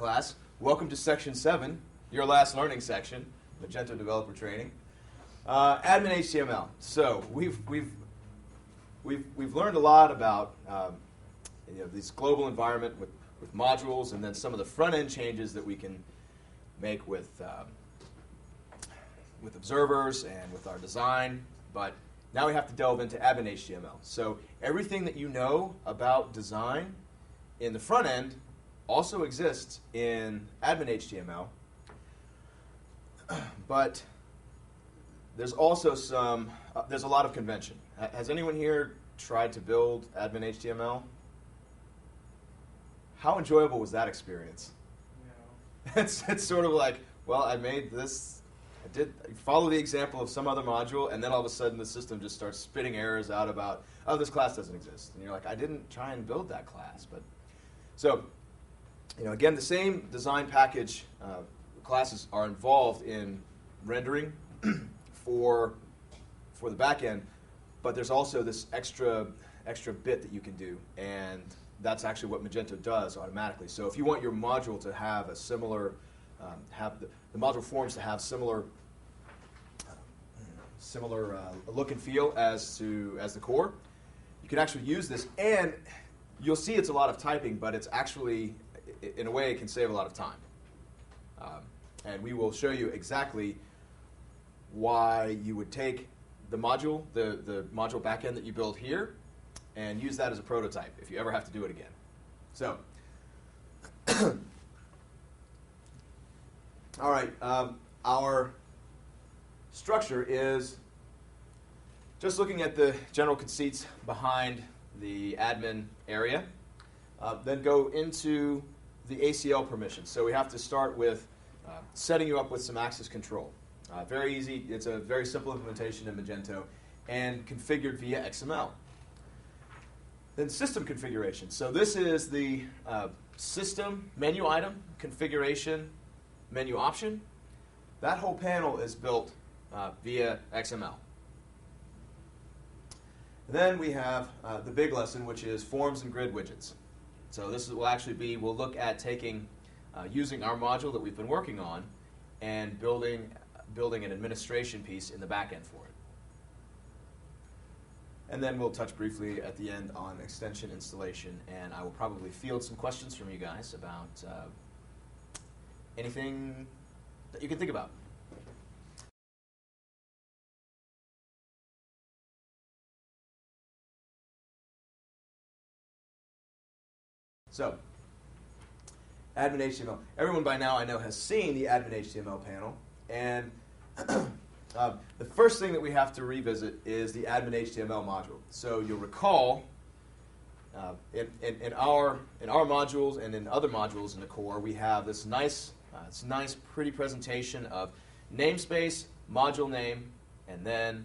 class. Welcome to Section 7, your last learning section, Magento Developer Training. Adminhtml. So we've learned a lot about this global environment with modules, and then some of the front-end changes that we can make with observers and with our design. But now we have to delve into Adminhtml. So everything that you know about design in the front end also exists in Adminhtml. But there's also there's a lot of convention. Has anyone here tried to build Adminhtml? How enjoyable was that experience? No. It's sort of like, well, I made this. I follow the example of some other module, and then all of a sudden the system just starts spitting errors out about, oh, this class doesn't exist. And you're like, I didn't try and build that class. But so, again, the same design package classes are involved in rendering for the back end, but there's also this extra bit that you can do, and that's actually what Magento does automatically. So if you want your module to have a similar, have the module forms to have similar look and feel as the core, you can actually use this, and you'll see it's a lot of typing, but it's actually, in a way, it can save a lot of time. And we will show you exactly why you would take the module, the module backend that you build here, and use that as a prototype if you ever have to do it again. So, all right, our structure is just looking at the general conceits behind the admin area, then go into the ACL permissions. So we have to start with setting you up with some access control. Very easy. It's a very simple implementation in Magento and configured via XML. Then system configuration. So this is the system menu item configuration menu option. That whole panel is built via XML. And then we have the big lesson, which is forms and grid widgets. So this will actually be, we'll look at taking, using our module that we've been working on and building an administration piece in the back end for it. And then we'll touch briefly at the end on extension installation, and I will probably field some questions from you guys about anything that you can think about. So, Adminhtml. Everyone by now I know has seen the Adminhtml panel, and the first thing that we have to revisit is the Adminhtml module. So you'll recall in our modules and in other modules in the core, we have this nice, pretty presentation of namespace, module name, and then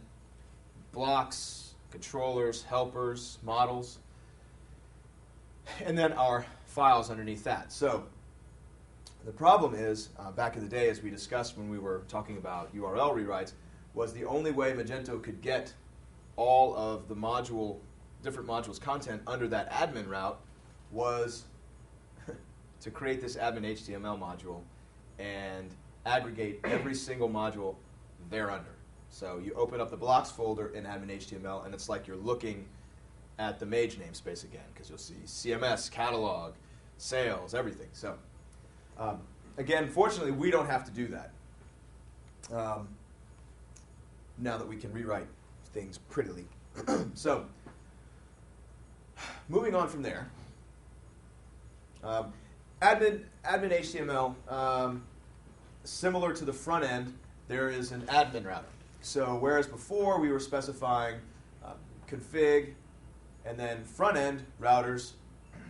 blocks, controllers, helpers, models, and then our files underneath that. So the problem is, back in the day, as we discussed when we were talking about URL rewrites, was the only way Magento could get all of the different modules' content under that admin route was to create this Adminhtml module and aggregate every single module thereunder. So you open up the blocks folder in Adminhtml, and it's like you're looking at the Mage namespace again, because you'll see CMS, catalog, sales, everything. So again, fortunately, we don't have to do that now that we can rewrite things prettily. So moving on from there, Adminhtml, similar to the front end, there is an admin router. So whereas before we were specifying config and then front end routers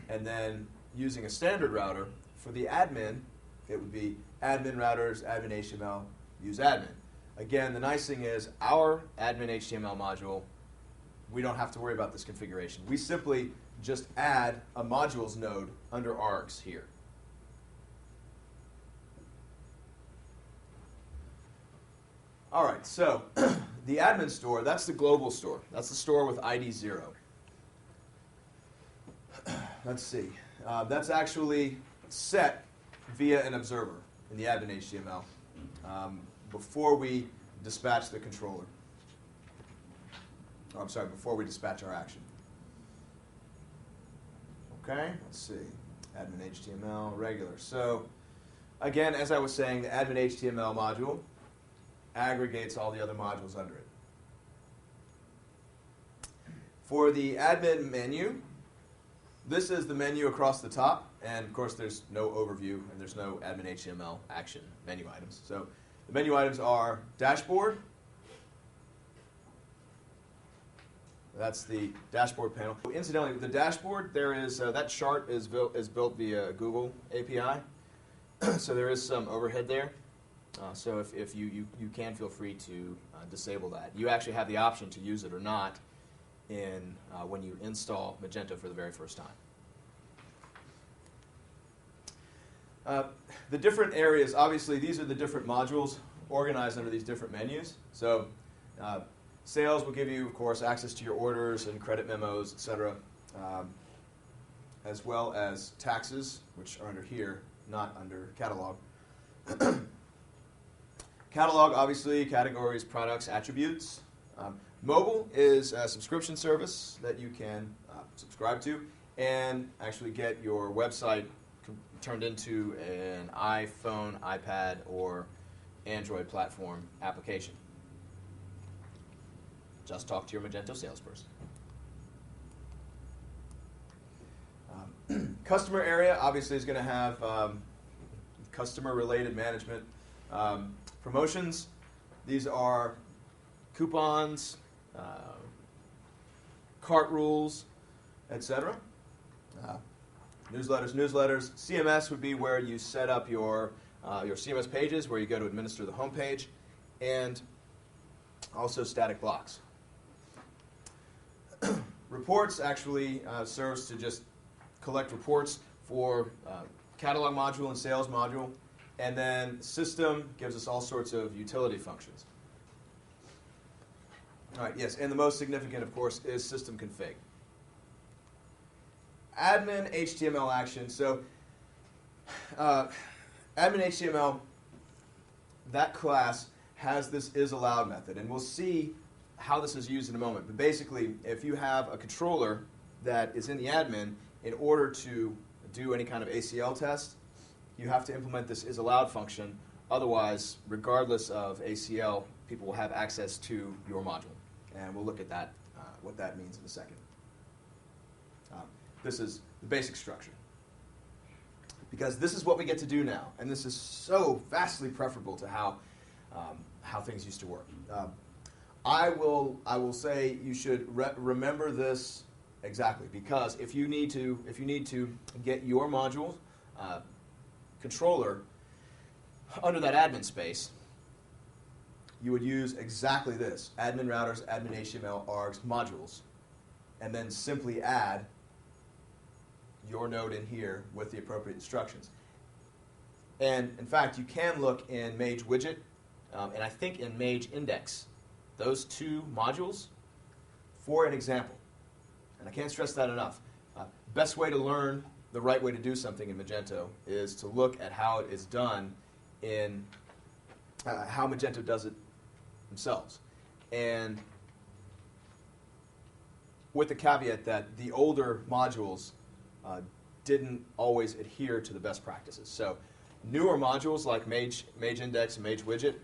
and then using a standard router, for the admin it would be admin routers, Adminhtml, use admin. Again, the nice thing is our Adminhtml module, we don't have to worry about this configuration. We simply just add a modules node under args here. All right, so the admin store, that's the global store. That's the store with ID 0. Let's see. That's actually set via an observer in the admin HTML before we dispatch the controller. Oh, I'm sorry, before we dispatch our action. Okay, let's see. Admin HTML, regular. So, again, as I was saying, the admin HTML module aggregates all the other modules under it. For the admin menu, this is the menu across the top, and of course there's no overview and there's no admin HTML action menu items. So the menu items are dashboard. That's the dashboard panel. Incidentally, with the dashboard, there is that chart is built via Google API, so there is some overhead there. So if you can feel free to disable that. You actually have the option to use it or not in when you install Magento for the very first time. The different areas, obviously, these are the different modules organized under these different menus. So sales will give you, of course, access to your orders and credit memos, etc., as well as taxes, which are under here, not under catalog. Catalog, obviously, categories, products, attributes. Mobile is a subscription service that you can subscribe to and actually get your website turned into an iPhone, iPad, or Android platform application. Just talk to your Magento salesperson. Customer area obviously is going to have customer-related management. Promotions, these are coupons, cart rules, etc. Newsletters. CMS would be where you set up your CMS pages, where you go to administer the home page, and also static blocks. Reports actually serves to just collect reports for catalog module and sales module, and then system gives us all sorts of utility functions. All right, yes, and the most significant, of course, is system config. Admin HTML action. So admin HTML, that class has this isAllowed method, and we'll see how this is used in a moment. But basically, if you have a controller that is in the admin, in order to do any kind of ACL test, you have to implement this isAllowed function. Otherwise, regardless of ACL, people will have access to your module. And we'll look at that, what that means in a second. This is the basic structure. Because this is what we get to do now, and this is so vastly preferable to how things used to work. I will say you should remember this exactly, because if you need to get your module controller under that admin space, you would use exactly this: admin routers, admin HTML, args, modules, and then simply add your node in here with the appropriate instructions. And in fact, you can look in Mage Widget, and I think in Mage Index, those two modules for an example. And I can't stress that enough. Best way to learn the right way to do something in Magento is to look at how it is done in how Magento does it themselves. And with the caveat that the older modules didn't always adhere to the best practices. So newer modules like Mage Index and Mage Widget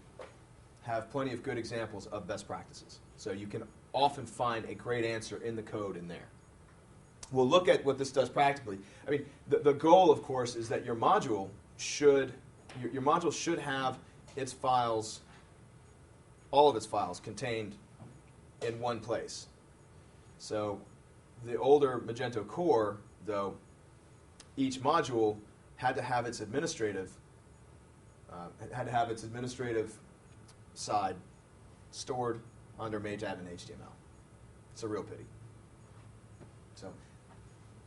have plenty of good examples of best practices. So you can often find a great answer in the code in there. We'll look at what this does practically. I mean, the goal, of course, is that your module should have its files, all of its files, contained in one place. So the older Magento core, though, each module had to have its administrative side stored under Mage Admin HTML. It's a real pity. So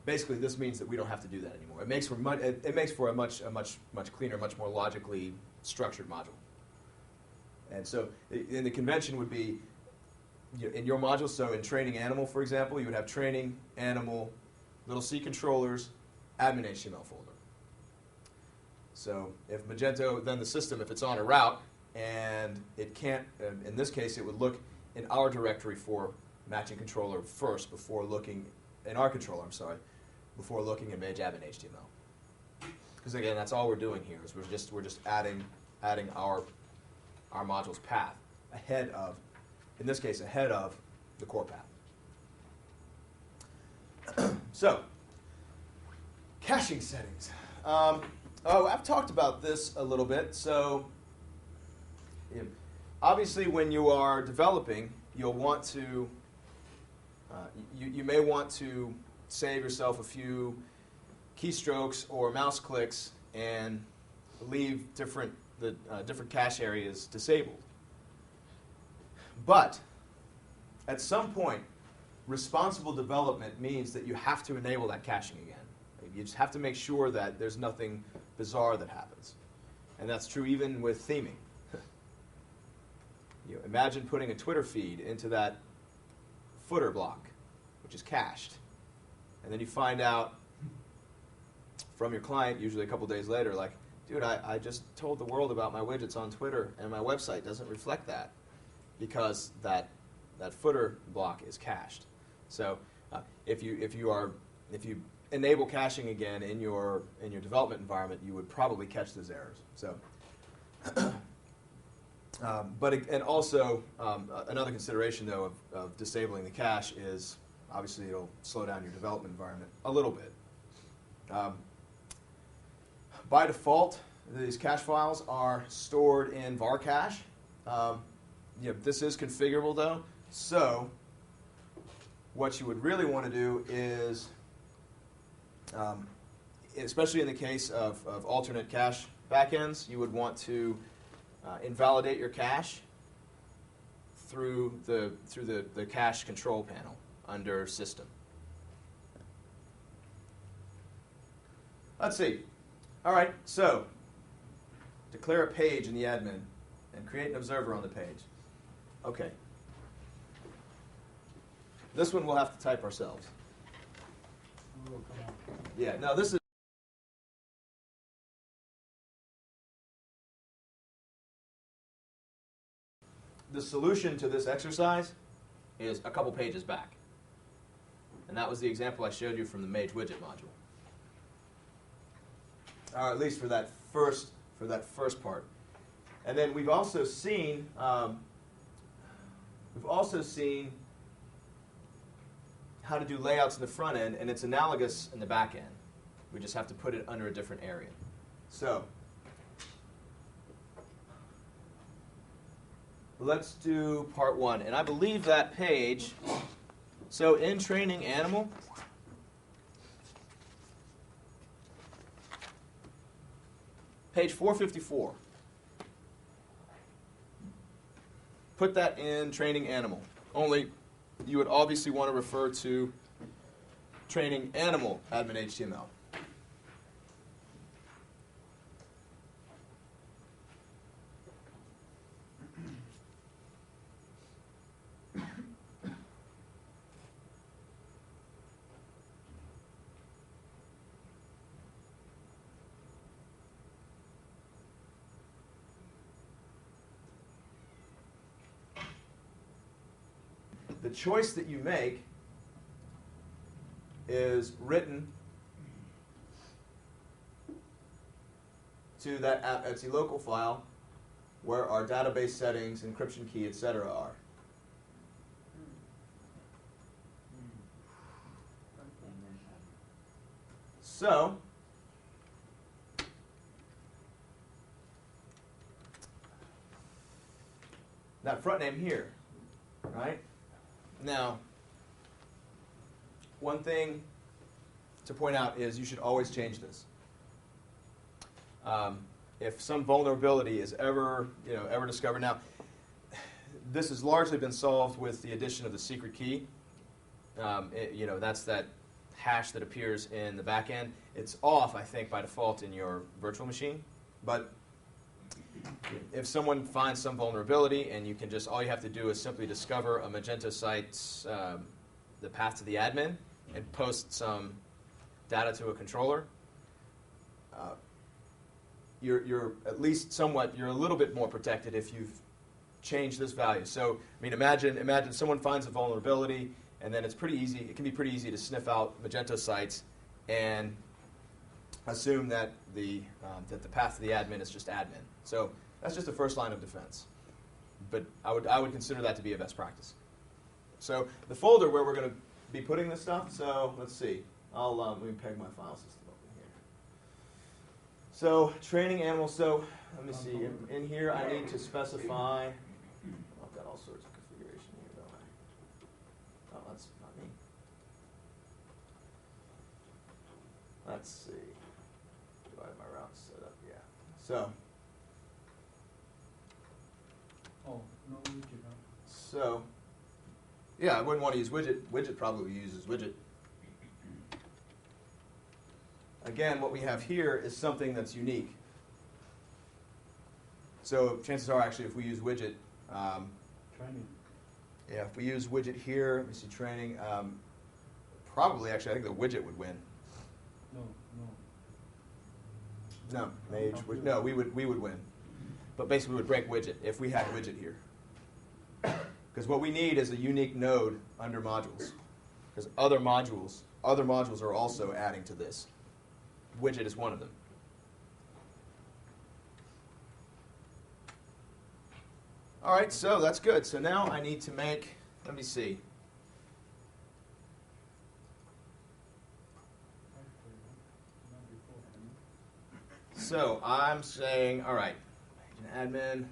basically, this means that we don't have to do that anymore. It makes for a much cleaner, much more logically structured module. And so, in the convention would be in your module. So in training animal, for example, you would have training animal, little C controllers, admin HTML folder. So if Magento, then the system, if it's on a route and it can't, in this case, it would look in our directory for matching controller first before looking, in our controller, I'm sorry, before looking in Adminhtml. Because again, that's all we're doing here is we're just adding our module's path ahead of, in this case, ahead of the core path. So, caching settings. I've talked about this a little bit. So, obviously, when you are developing, you'll want to, you may want to save yourself a few keystrokes or mouse clicks and leave different cache areas disabled. But at some point, responsible development means that you have to enable that caching again. You just have to make sure that there's nothing bizarre that happens. And that's true even with theming. Imagine putting a Twitter feed into that footer block, which is cached. And then you find out from your client, usually a couple days later, like, dude, I just told the world about my widgets on Twitter, and my website doesn't reflect that because that footer block is cached. So if you enable caching again in your development environment, you would probably catch those errors. So, and also another consideration though of disabling the cache is obviously it'll slow down your development environment a little bit. By default, these cache files are stored in var cache. This is configurable though, so what you would really want to do is, especially in the case of alternate cache backends, you would want to invalidate your cache through the cache control panel under System. Let's see. All right, so declare a page in the admin and create an observer on the page. Okay. This one we'll have to type ourselves. Yeah, no, this is the solution to this exercise is a couple pages back. And that was the example I showed you from the Mage widget module. Or at least for that first part. And then we've also seen how to do layouts in the front end, and it's analogous in the back end. We just have to put it under a different area. So let's do part one. And I believe that page, so in training animal, page 454. Put that in training animal. Only you would obviously want to refer to training animal Adminhtml. The choice that you make is written to that app.etsy local file where our database settings, encryption key, etc. are. So, that front name here, right? Now, one thing to point out is you should always change this. If some vulnerability is ever discovered, now this has largely been solved with the addition of the secret key. That's that hash that appears in the back end. It's off, I think, by default in your virtual machine, but if someone finds some vulnerability and you can just, all you have to do is simply discover a Magento site's the path to the admin and post some data to a controller, you're at least somewhat, you're a little bit more protected if you've changed this value. So, I mean, imagine someone finds a vulnerability, and then it's pretty easy. It can be pretty easy to sniff out Magento sites and assume that the path to the admin is just admin. So that's just the first line of defense. But I would consider that to be a best practice. So the folder where we're going to be putting this stuff. So let's see. Let me peg my file system open here. So training animals. So let me see. In here, I need to specify. I've got all sorts of configuration here, don't I? Oh, that's not me. Let's see. Do I have my routes set up? Yeah. So. Oh, no widget, huh? So. Yeah, I wouldn't want to use widget. Widget probably uses widget. Again, what we have here is something that's unique. So chances are, actually, if we use widget, Training. yeah, if we use widget here, let me see training. Probably, actually, I think the widget would win. No, mage. No, we would win. But basically, we would break widget if we had widget here. Because what we need is a unique node under modules. Because other modules are also adding to this. Widget is one of them. All right, so that's good. So now I need to make, let me see. So I'm saying, all right, admin.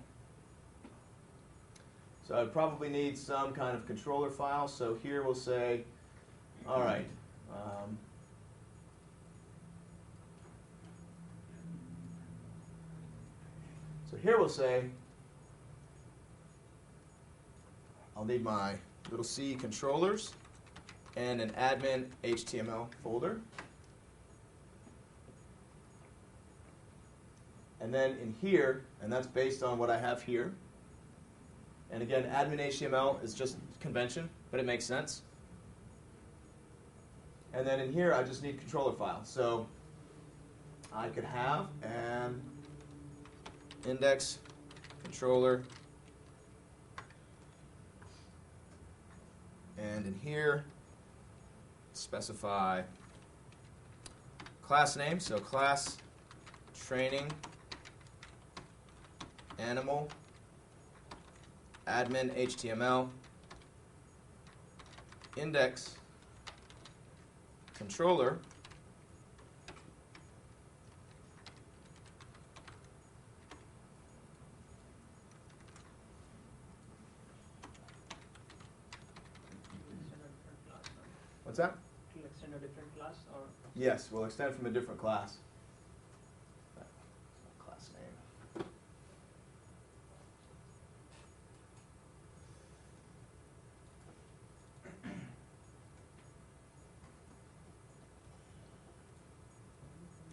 So I'd probably need some kind of controller file. So here we'll say, all right. So here we'll say, I'll need my little c controllers and an admin HTML folder. And then in here, and that's based on what I have here. And again, admin HTML is just convention, but it makes sense. And then in here, I just need controller file. So I could have an index controller. And in here, specify class name. So class training animal admin HTML index controller What's that? To extend a different class or? Yes, we'll extend from a different class. Class name.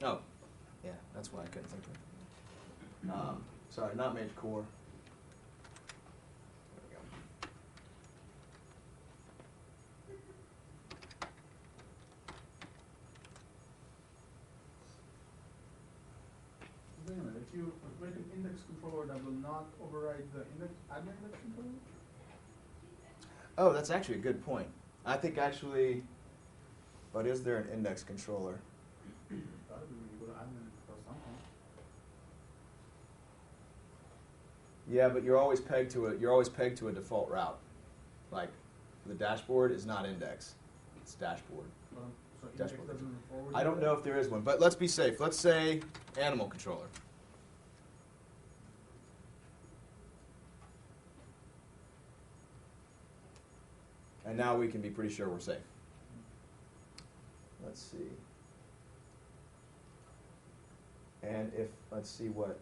Oh, yeah, that's why I couldn't think of it. Sorry, not Mage Core. There we go. Wait a minute, if you make an index controller that will not override the admin index controller? Oh, that's actually a good point. I think actually, but is there an index controller? Gotta be when you go to admin or something. Yeah, but you're always pegged to a default route. Like the dashboard is not index; it's dashboard. So index Dashboard. doesn't move forward? I don't know if there is one, but let's be safe. Let's say animal controller. And now we can be pretty sure we're safe. Let's see. And if, let's see what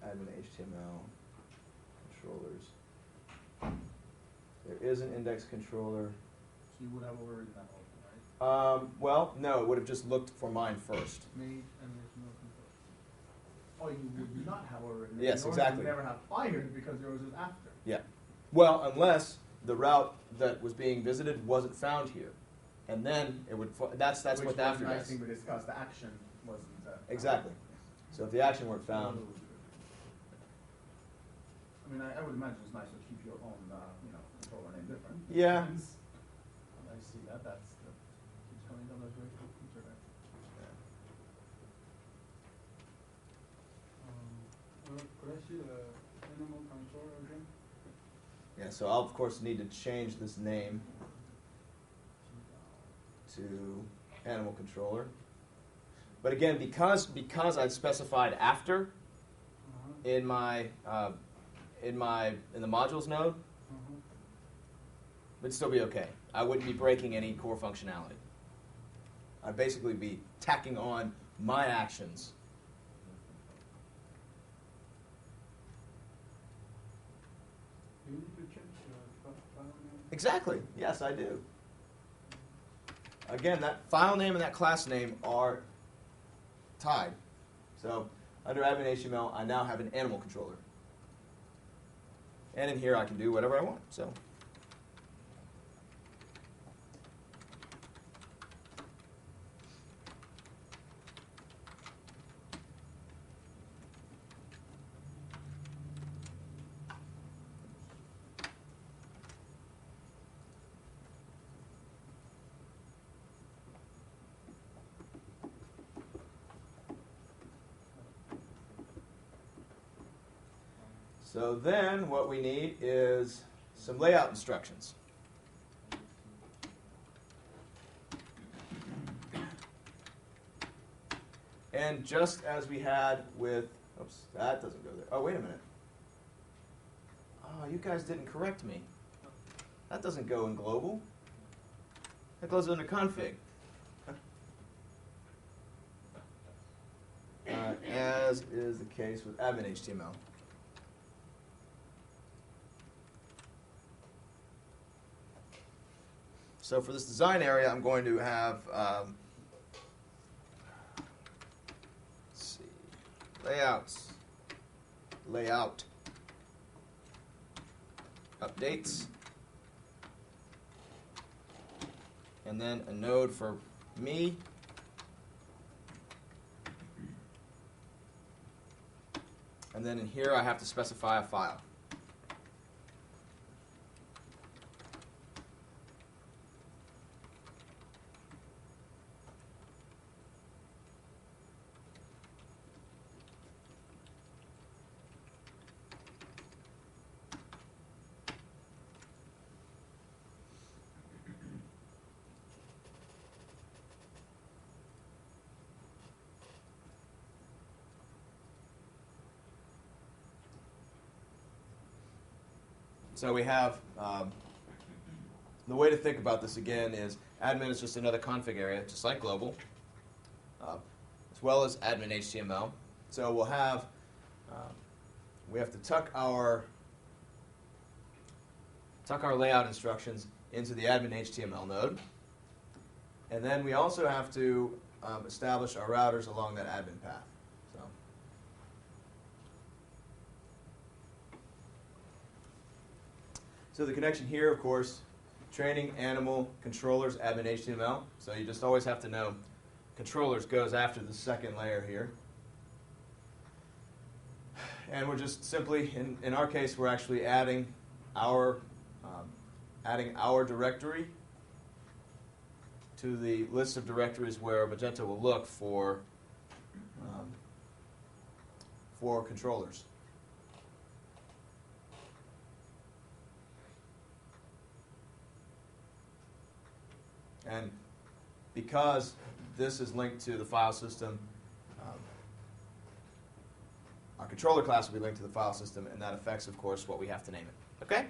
admin HTML controllers. There is an index controller. So you would have overridden that whole thing, right? Well, no, it would have just looked for mine first. Made and there's no control. Oh, you would not have overridden it. Yes, Nor exactly. You would never have fired because yours is after. Yeah. Well, unless the route that was being visited wasn't found here. And then it would, that's Which what was after a nice does. thing we discussed. The action wasn't. Exactly. So if the action weren't found, I mean, I would imagine it's nice to keep your own, controller name different. yeah. I see that. That's the keeps coming down that great feature there. Could I see the animal controller again? Yeah, so I'll of course need to change this name to animal controller. But again, because I've specified after in my in the modules node, it'd still be okay. I wouldn't be breaking any core functionality. I'd basically be tacking on my actions. Do you need to change file name? Exactly. Yes, I do. Again, that file name and that class name are tied. So under Adminhtml, I now have an animal controller. And in here, I can do whatever I want. So. So then what we need is some layout instructions. And just as we had with, oops, that doesn't go there. Oh, wait a minute. Oh, you guys didn't correct me. That doesn't go in global. That goes under config. As is the case with Adminhtml. So for this design area, I'm going to have, let's see, layouts, layout, updates, and then a node for me, and then in here I have to specify a file. So we have, the way to think about this again is admin is just another config area, just like global, as well as Adminhtml. So we'll have, we have to tuck our layout instructions into the Adminhtml node. And then we also have to establish our routers along that admin path. So the connection here, of course, training, animal, controllers, Adminhtml. So you just always have to know controllers goes after the second layer here. And we're just simply, in our case, we're actually adding our directory to the list of directories where Magento will look for controllers. And because this is linked to the file system, our controller class will be linked to the file system, and that affects, of course, what we have to name it. Okay?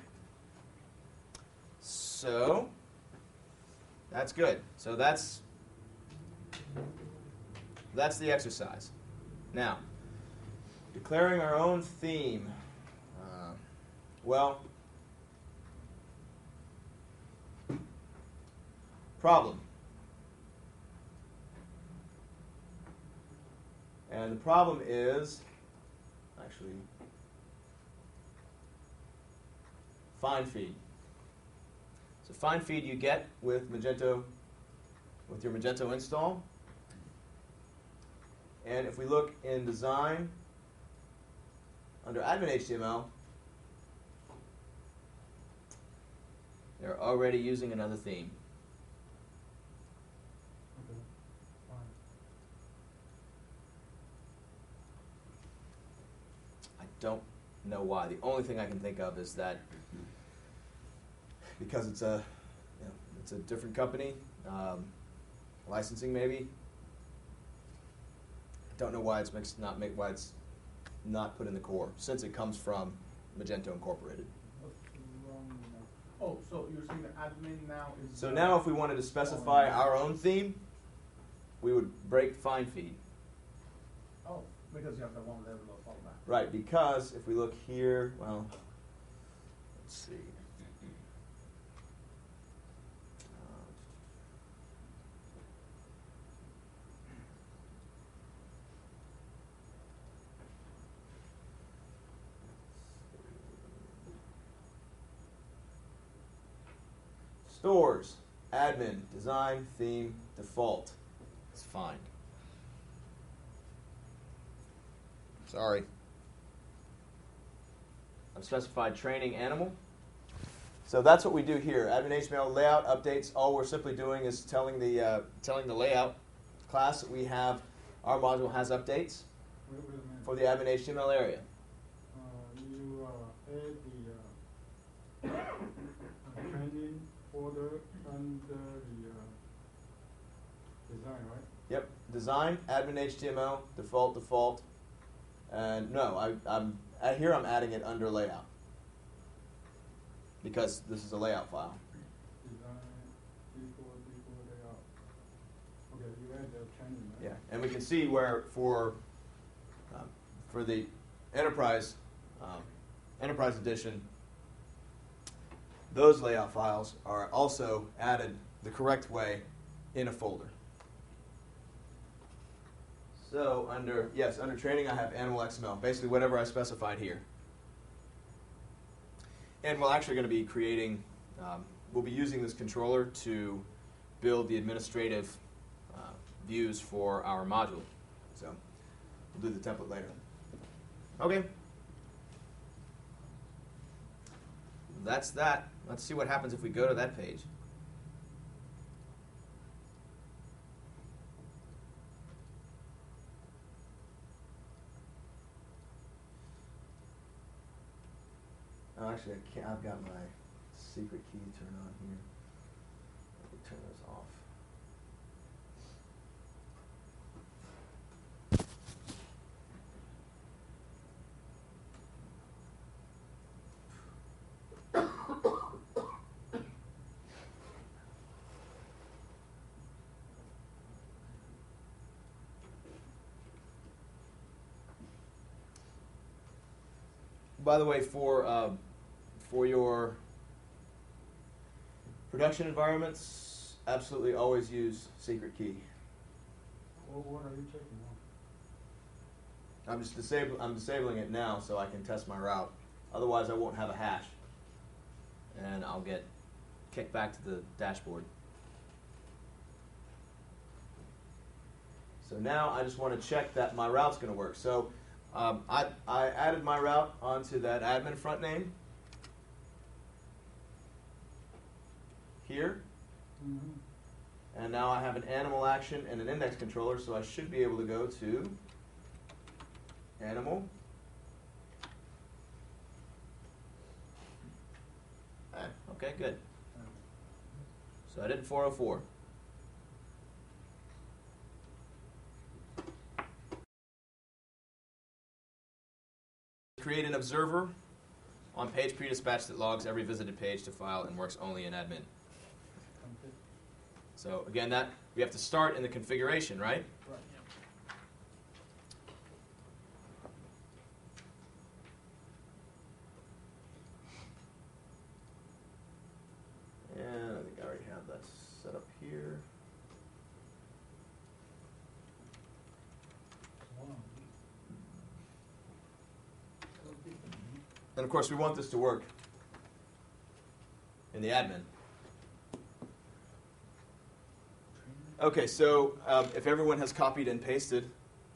So that's good. So that's the exercise. Now, declaring our own theme. Well, problem. And the problem is actually find feed. So find feed you get with Magento, with your Magento install. And if we look in design, under Adminhtml, they're already using another theme. Okay, fine. I don't know why. The only thing I can think of is that because it's a, it's a different company, licensing maybe. I don't know why it's why it's not put in the core, since it comes from Magento Incorporated. What's wrong now? Oh, so you're saying that admin now is... So now if we wanted to specify our own theme, we would break find feed. Oh, because you have the one level of fallback. Right, because if we look here, well, let's see. Stores, admin, design, theme, default. It's fine. Sorry. I've specified training animal. So that's what we do here. Adminhtml layout updates. All we're simply doing is telling the layout class that we have. Our module has updates Wait a minute. for the Adminhtml area. You add the training folder under the design, right? Yep. Design, Adminhtml, default, and no, I'm here. I'm adding it under layout because this is a layout file. Design, default layout. Okay, you add the training, right? Yeah, and we can see where for the enterprise edition, those layout files are also added the correct way in a folder. So under training, I have animal XML, basically whatever I specified here. And we're actually going to be creating, we'll be using this controller to build the administrative views for our module. So we'll do the template later. Okay. That's that. Let's see what happens if we go to that page. Oh, actually, I can't. I've got my secret key turned on here. Let me turn this off. By the way, for your production environments, absolutely always use secret key. Well, what are you checking on? I'm disabling it now so I can test my route. Otherwise, I won't have a hash, and I'll get kicked back to the dashboard. So now I just want to check that my route's going to work. So I added my route onto that admin front name here. Mm-hmm. And now I have an animal action and an index controller, so I should be able to go to animal. Okay, good. So I did 404. Create an observer on page pre-dispatch that logs every visited page to file and works only in admin. So again, that we have to start in the configuration, right? Right. And I think I already have that set up here. And of course, we want this to work in the admin. Okay, so if everyone has copied and pasted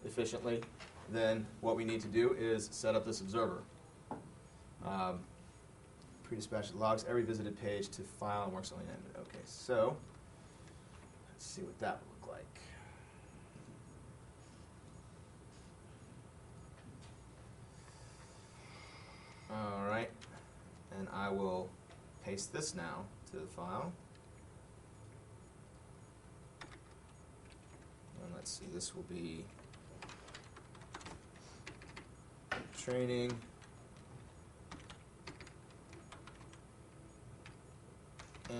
efficiently, then what we need to do is set up this observer. Pre-dispatch logs every visited page to file and works only ended. Okay, so let's see what that would look like. All right, and I will paste this now to the file. And let's see, this will be training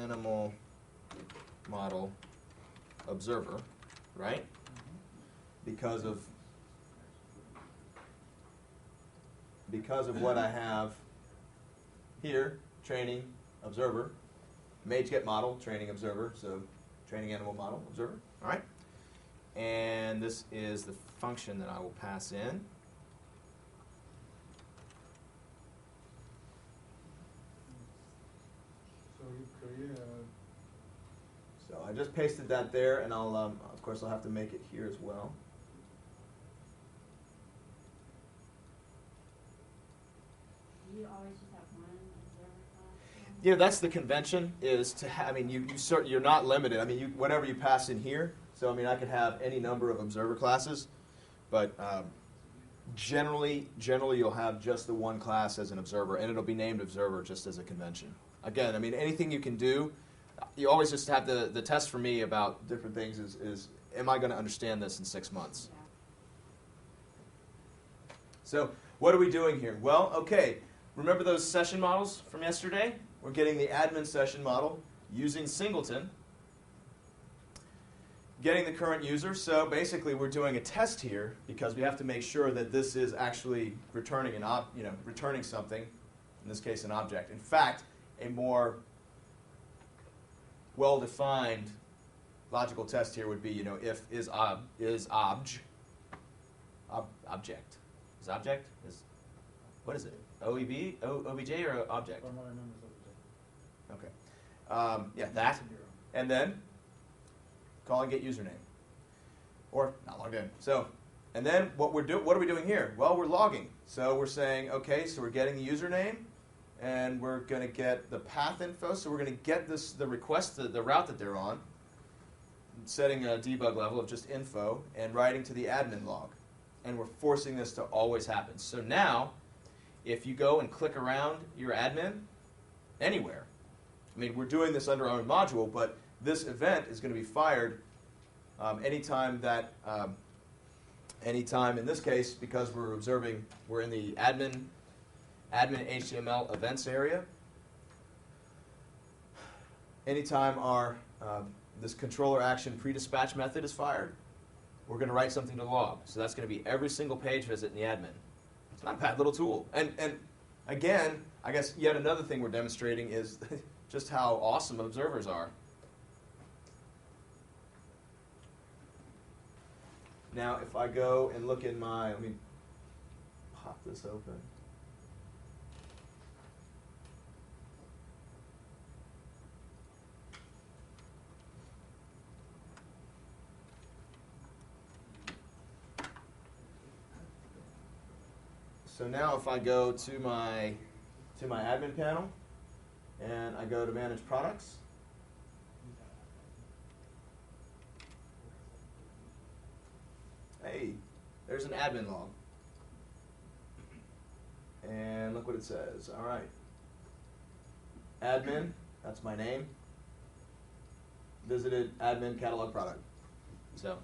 animal model observer, right? Because of what I have here, training observer, mage get model, training observer, so training animal model observer, all right? And this is the function that I will pass in. So you create So I just pasted that there, and I'll, of course, I'll have to make it here as well. Do you always just have one observer class? Yeah, that's the convention, is to have, I mean, you're not limited. I mean, whatever you pass in here, so I mean, I could have any number of observer classes, but generally you'll have just the one class as an observer, and it'll be named observer just as a convention. Again, I mean, anything you can do, you always just have the test for me about different things is am I going to understand this in 6 months? Yeah. So what are we doing here? Well, okay, remember those session models from yesterday? We're getting the admin session model using singleton, getting the current user. So basically we're doing a test here because we have to make sure that this is actually returning returning something, in this case an object. In fact, a more well-defined logical test here would be, if object. Is object? What is it? OEB? OBJ or object? from what I remember, so Okay. Yeah, that. And then call and get username. Or not logged in. So, and then what are we doing here? Well, we're logging. So we're saying, okay, so we're getting the username, and we're going to get the path info. So we're going to get the request, the route that they're on, setting a debug level of just info, and writing to the admin log. And we're forcing this to always happen. So now, if you go and click around your admin, anywhere, I mean, we're doing this under our own module, but this event is going to be fired anytime in this case, because we're in the admin HTML events area. Anytime our this controller action pre-dispatch method is fired, we're going to write something to log. So that's going to be every single page visit in the admin. It's not a bad little tool. And again, I guess yet another thing we're demonstrating is just how awesome observers are. Now, if I go and look in let me pop this open. So now if I go to my admin panel and I go to manage products, hey, there's an admin log. And look what it says. All right. Admin, that's my name. Visited admin catalog product. So